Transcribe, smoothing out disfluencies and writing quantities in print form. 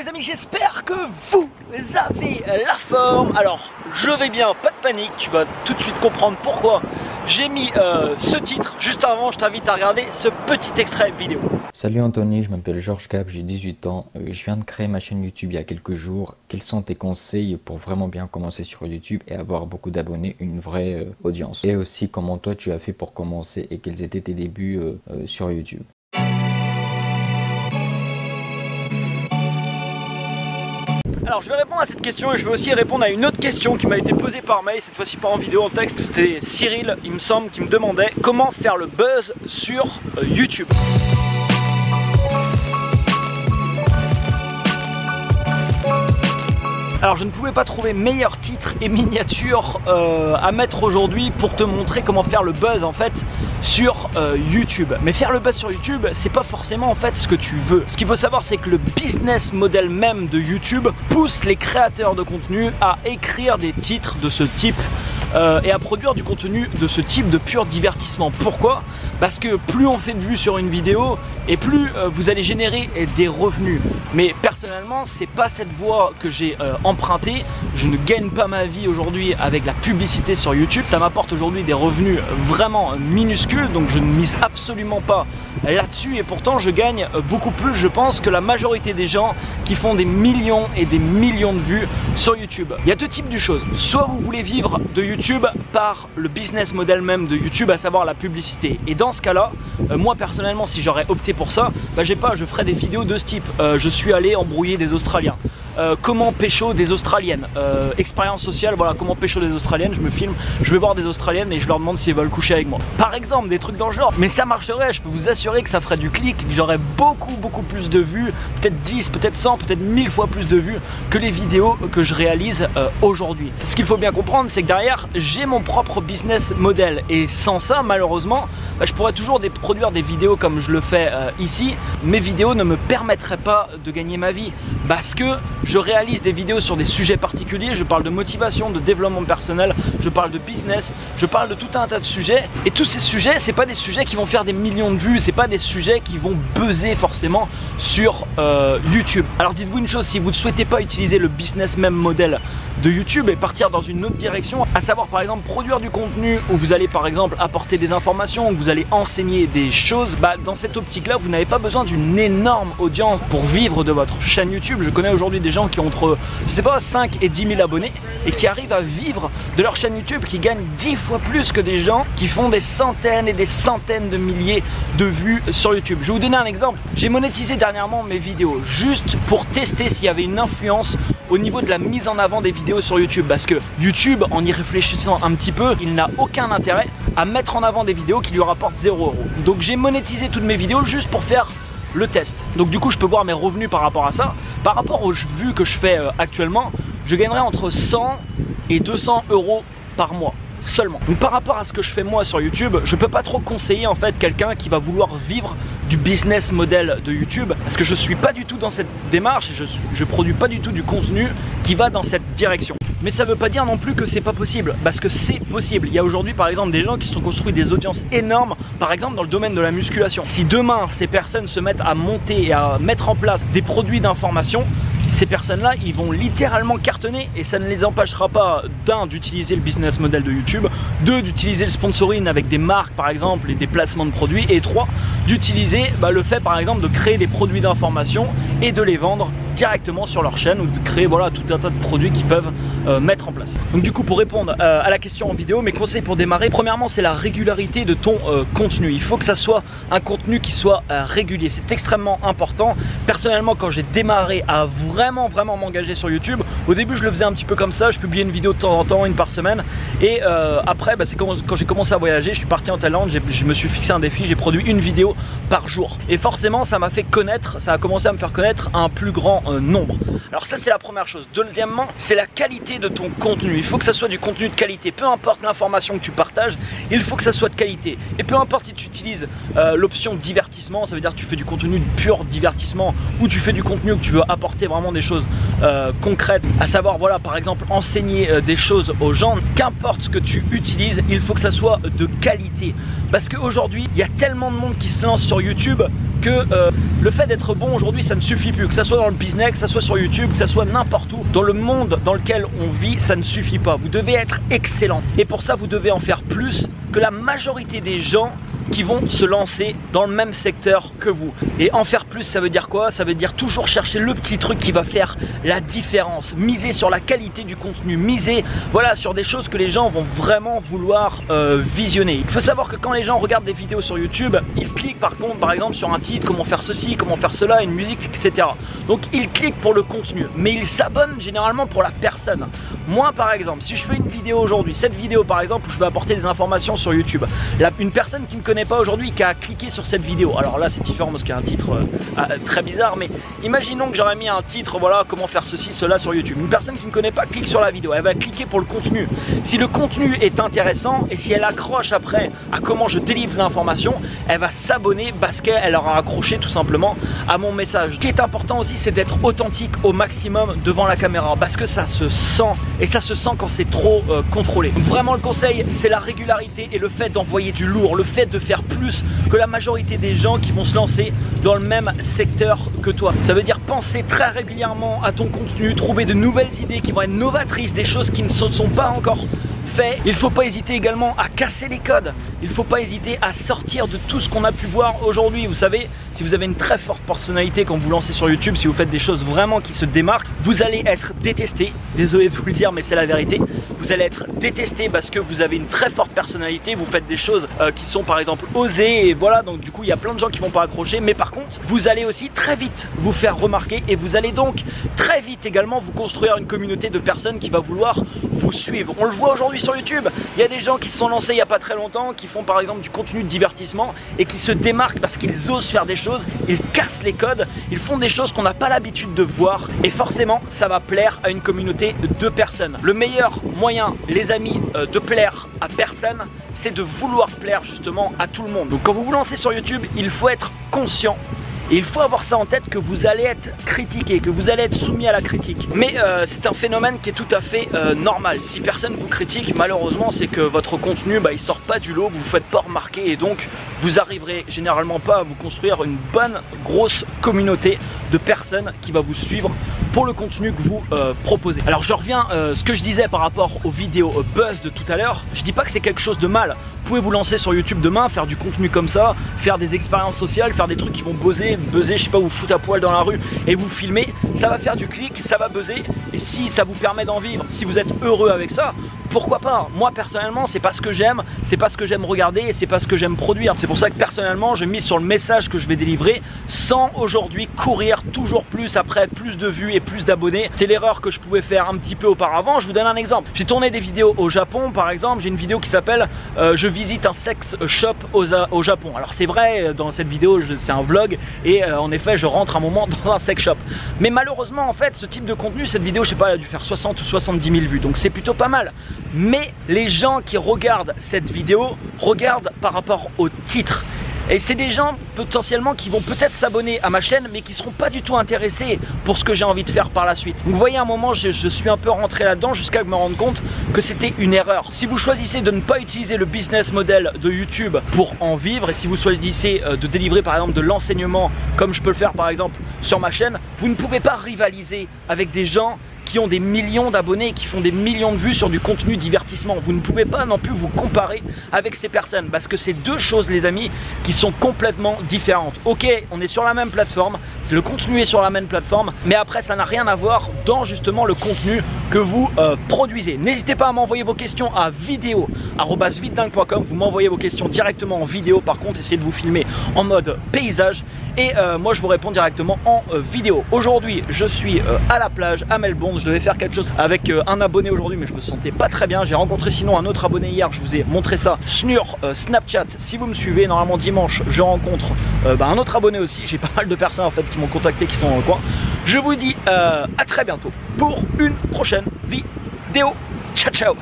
les amis, j'espère que vous avez la forme. Alors, je vais bien, pas de panique, tu vas tout de suite comprendre pourquoi j'ai mis ce titre. Juste avant, je t'invite à regarder ce petit extrait vidéo. Salut Anthony, je m'appelle Georges Cap, j'ai 18 ans. Je viens de créer ma chaîne YouTube il y a quelques jours. Quels sont tes conseils pour vraiment bien commencer sur YouTube et avoir beaucoup d'abonnés, une vraie audience? Et aussi, comment toi tu as fait pour commencer et quels étaient tes débuts sur YouTube? Alors je vais répondre à cette question et je vais aussi répondre à une autre question qui m'a été posée par mail, cette fois-ci pas en vidéo, en texte. C'était Cyril, il me semble, qui me demandait comment faire le buzz sur YouTube. Alors je ne pouvais pas trouver meilleur titre et miniature à mettre aujourd'hui pour te montrer comment faire le buzz en fait sur YouTube. Mais faire le buzz sur YouTube, c'est pas forcément en fait ce que tu veux. Ce qu'il faut savoir, c'est que le business model même de YouTube pousse les créateurs de contenu à écrire des titres de ce type et à produire du contenu de ce type de pur divertissement. Pourquoi? Parce que plus on fait de vues sur une vidéo et plus vous allez générer des revenus. Mais personnellement, c'est pas cette voie que j'ai empruntée. Je ne gagne pas ma vie aujourd'hui avec la publicité sur YouTube. Ça m'apporte aujourd'hui des revenus vraiment minuscules, donc je ne mise absolument pas là-dessus. Et pourtant, je gagne beaucoup plus, je pense, que la majorité des gens qui font des millions et des millions de vues sur YouTube. Il y a deux types de choses. Soit vous voulez vivre de YouTube par le business model même de YouTube, à savoir la publicité. Et dans ce cas-là, moi personnellement, si j'aurais opté pour ça, bah je ferais des vidéos de ce type. Je suis allé embrouiller des Australiens. Comment pécho des Australiennes, expérience sociale, voilà, comment pécho des Australiennes, je me filme, je vais voir des Australiennes et je leur demande s'ils veulent coucher avec moi. Par exemple, des trucs dans le genre, mais ça marcherait, je peux vous assurer que ça ferait du clic, j'aurais beaucoup plus de vues, peut-être 10, peut-être 100, peut-être 1000 fois plus de vues que les vidéos que je réalise aujourd'hui. Ce qu'il faut bien comprendre, c'est que derrière, j'ai mon propre business model et sans ça, malheureusement, bah, je pourrais toujours produire des vidéos comme je le fais ici. Mes vidéos ne me permettraient pas de gagner ma vie parce que je réalise des vidéos sur des sujets particuliers, je parle de motivation, de développement personnel, je parle de business, je parle de tout un tas de sujets. Et tous ces sujets, c'est pas des sujets qui vont faire des millions de vues, c'est pas des sujets qui vont buzzer forcément sur YouTube. Alors dites-vous une chose, si vous ne souhaitez pas utiliser le business même modèle de YouTube et partir dans une autre direction, à savoir par exemple produire du contenu où vous allez par exemple apporter des informations, où vous allez enseigner des choses, bah, dans cette optique là vous n'avez pas besoin d'une énorme audience pour vivre de votre chaîne YouTube. Je connais aujourd'hui des gens qui ont entre, je sais pas, 5 et 10 000 abonnés et qui arrivent à vivre de leur chaîne YouTube, qui gagnent 10 fois plus que des gens qui font des centaines et des centaines de milliers de vues sur YouTube. Je vais vous donner un exemple. J'ai monétisé dernièrement mes vidéos juste pour tester s'il y avait une influence au niveau de la mise en avant des vidéos sur YouTube, parce que YouTube, en y réfléchissant un petit peu, il n'a aucun intérêt à mettre en avant des vidéos qui lui rapportent 0 €. Donc j'ai monétisé toutes mes vidéos juste pour faire le test. Donc du coup je peux voir mes revenus par rapport à ça. Par rapport aux vues que je fais actuellement, je gagnerai entre 100 et 200 € par mois seulement. Donc par rapport à ce que je fais moi sur YouTube, je peux pas trop conseiller en fait quelqu'un qui va vouloir vivre du business model de YouTube, parce que je suis pas du tout dans cette démarche et je produis pas du tout du contenu qui va dans cette direction. Mais ça veut pas dire non plus que c'est pas possible, parce que c'est possible. Il y a aujourd'hui par exemple des gens qui se sont construits des audiences énormes, par exemple dans le domaine de la musculation. Si demain ces personnes se mettent à monter et à mettre en place des produits d'information, ces personnes-là, ils vont littéralement cartonner et ça ne les empêchera pas, d'un, d'utiliser le business model de YouTube, deux, d'utiliser le sponsoring avec des marques par exemple et des placements de produits, et trois, d'utiliser le fait par exemple de créer des produits d'information et de les vendre directement sur leur chaîne, ou de créer voilà tout un tas de produits qu'ils peuvent mettre en place. Donc du coup, pour répondre à la question en vidéo, mes conseils pour démarrer, premièrement c'est la régularité de ton contenu. Il faut que ça soit un contenu qui soit régulier, c'est extrêmement important. Personnellement, quand j'ai démarré à vraiment m'engager sur YouTube, au début je le faisais un petit peu comme ça, je publiais une vidéo de temps en temps, une par semaine, et après c'est quand j'ai commencé à voyager, je suis parti en Thaïlande, je me suis fixé un défi, j'ai produit une vidéo par jour, et forcément ça m'a fait connaître, ça a commencé à me faire connaître un plus grand nombre. Alors ça c'est la première chose. Deuxièmement, c'est la qualité de ton contenu. Il faut que ça soit du contenu de qualité, peu importe l'information que tu partages, il faut que ça soit de qualité, et peu importe si tu utilises l'option divertissement, ça veut dire que tu fais du contenu de pur divertissement, ou tu fais du contenu où tu veux apporter vraiment des choses concrètes, à savoir voilà par exemple enseigner des choses aux gens. Qu'importe ce que tu utilises, il faut que ça soit de qualité, parce qu'aujourd'hui il y a tellement de monde qui se lance sur YouTube que le fait d'être bon aujourd'hui ça ne suffit plus, que ça soit dans le business, que ça soit sur YouTube, que ça soit n'importe où, dans le monde dans lequel on vit, ça ne suffit pas. Vous devez être excellent et pour ça vous devez en faire plus que la majorité des gens qui vont se lancer dans le même secteur que vous. Et en faire plus, ça veut dire quoi? Ça veut dire toujours chercher le petit truc qui va faire la différence, miser sur la qualité du contenu, miser voilà, sur des choses que les gens vont vraiment vouloir visionner. Il faut savoir que quand les gens regardent des vidéos sur YouTube, ils cliquent par exemple sur un titre, comment faire ceci, comment faire cela, une musique, etc. Donc ils cliquent pour le contenu, mais ils s'abonnent généralement pour la personne. Moi par exemple, si je fais une vidéo aujourd'hui, cette vidéo par exemple où je vais apporter des informations sur YouTube, une personne qui me connaît pas aujourd'hui qui a cliqué sur cette vidéo, alors là c'est différent parce qu'il y a un titre très bizarre, mais imaginons que j'aurais mis un titre, voilà, comment faire ceci, cela sur YouTube. Une personne qui ne connaît pas clique sur la vidéo, elle va cliquer pour le contenu. Si le contenu est intéressant et si elle accroche après à comment je délivre l'information, elle va s'abonner parce qu'elle aura accroché tout simplement à mon message. Ce qui est important aussi, c'est d'être authentique au maximum devant la caméra parce que ça se sent, et ça se sent quand c'est trop contrôlé. Donc vraiment le conseil, c'est la régularité et le fait d'envoyer du lourd, le fait de faire plus que la majorité des gens qui vont se lancer dans le même secteur que toi. Ça veut dire penser très régulièrement à ton contenu, trouver de nouvelles idées qui vont être novatrices, des choses qui ne se sont pas encore fait. Il ne faut pas hésiter également à casser les codes. Il ne faut pas hésiter à sortir de tout ce qu'on a pu voir aujourd'hui. Vous savez, si vous avez une très forte personnalité quand vous lancez sur YouTube, si vous faites des choses vraiment qui se démarquent, vous allez être détesté. Désolé de vous le dire, mais c'est la vérité. Vous allez être détesté parce que vous avez une très forte personnalité. Vous faites des choses qui sont par exemple osées et voilà. Donc du coup, il y a plein de gens qui vont pas accrocher. Mais par contre, vous allez aussi très vite vous faire remarquer et vous allez donc très vite également vous construire une communauté de personnes qui va vouloir vous suivre. On le voit aujourd'hui sur YouTube. Il y a des gens qui se sont lancés il n'y a pas très longtemps, qui font par exemple du contenu de divertissement et qui se démarquent parce qu'ils osent faire des choses, ils cassent les codes, ils font des choses qu'on n'a pas l'habitude de voir et forcément ça va plaire à une communauté de personnes. Le meilleur moyen, les amis, de plaire à personne, c'est de vouloir plaire justement à tout le monde. Donc quand vous vous lancez sur YouTube, il faut être conscient. Et il faut avoir ça en tête que vous allez être critiqué, que vous allez être soumis à la critique. Mais c'est un phénomène qui est tout à fait normal. Si personne vous critique, malheureusement, c'est que votre contenu, il sort pas du lot, vous vous faites pas remarquer et donc vous arriverez généralement pas à vous construire une bonne grosse communauté de personnes qui va vous suivre pour le contenu que vous proposez. Alors je reviens ce que je disais par rapport aux vidéos buzz de tout à l'heure. Je dis pas que c'est quelque chose de mal. Vous pouvez vous lancer sur YouTube demain, faire du contenu comme ça, faire des expériences sociales, faire des trucs qui vont buzzer, je sais pas, vous foutre à poil dans la rue et vous filmer, ça va faire du clic, ça va buzzer et si ça vous permet d'en vivre, si vous êtes heureux avec ça, pourquoi pas? Moi personnellement c'est pas ce que j'aime, c'est pas ce que j'aime regarder et c'est pas ce que j'aime produire. C'est pour ça que personnellement je mise sur le message que je vais délivrer sans aujourd'hui courir toujours plus après plus de vues et plus d'abonnés. C'est l'erreur que je pouvais faire un petit peu auparavant. Je vous donne un exemple. J'ai tourné des vidéos au Japon par exemple, j'ai une vidéo qui s'appelle je visite un sex shop au Japon. Alors c'est vrai, dans cette vidéo c'est un vlog et en effet je rentre un moment dans un sex shop. Mais malheureusement en fait ce type de contenu, cette vidéo je sais pas, elle a dû faire 60 ou 70 000 vues. Donc c'est plutôt pas mal. Mais les gens qui regardent cette vidéo regardent par rapport au titre. Et c'est des gens potentiellement qui vont peut-être s'abonner à ma chaîne mais qui seront pas du tout intéressés pour ce que j'ai envie de faire par la suite. Donc vous voyez, à un moment je suis un peu rentré là-dedans jusqu'à me rendre compte que c'était une erreur. Si vous choisissez de ne pas utiliser le business model de YouTube pour en vivre et si vous choisissez de délivrer par exemple de l'enseignement comme je peux le faire par exemple sur ma chaîne, vous ne pouvez pas rivaliser avec des gens qui ont des millions d'abonnés, qui font des millions de vues sur du contenu divertissement. Vous ne pouvez pas non plus vous comparer avec ces personnes parce que c'est deux choses les amis qui sont complètement différentes. Ok, on est sur la même plateforme, le contenu est sur la même plateforme, mais après ça n'a rien à voir dans justement le contenu que vous produisez. N'hésitez pas à m'envoyer vos questions à vidéo@vitedingue.com. Vous m'envoyez vos questions directement en vidéo, par contre essayez de vous filmer en mode paysage et moi je vous réponds directement en vidéo. Aujourd'hui je suis à la plage à Melbourne. Je devais faire quelque chose avec un abonné aujourd'hui mais je me sentais pas très bien. J'ai rencontré sinon un autre abonné hier, je vous ai montré ça sur Snapchat. Si vous me suivez, normalement dimanche je rencontre un autre abonné aussi. J'ai pas mal de personnes en fait qui m'ont contacté, qui sont dans le coin. Je vous dis à très bientôt pour une prochaine vidéo. Ciao ciao.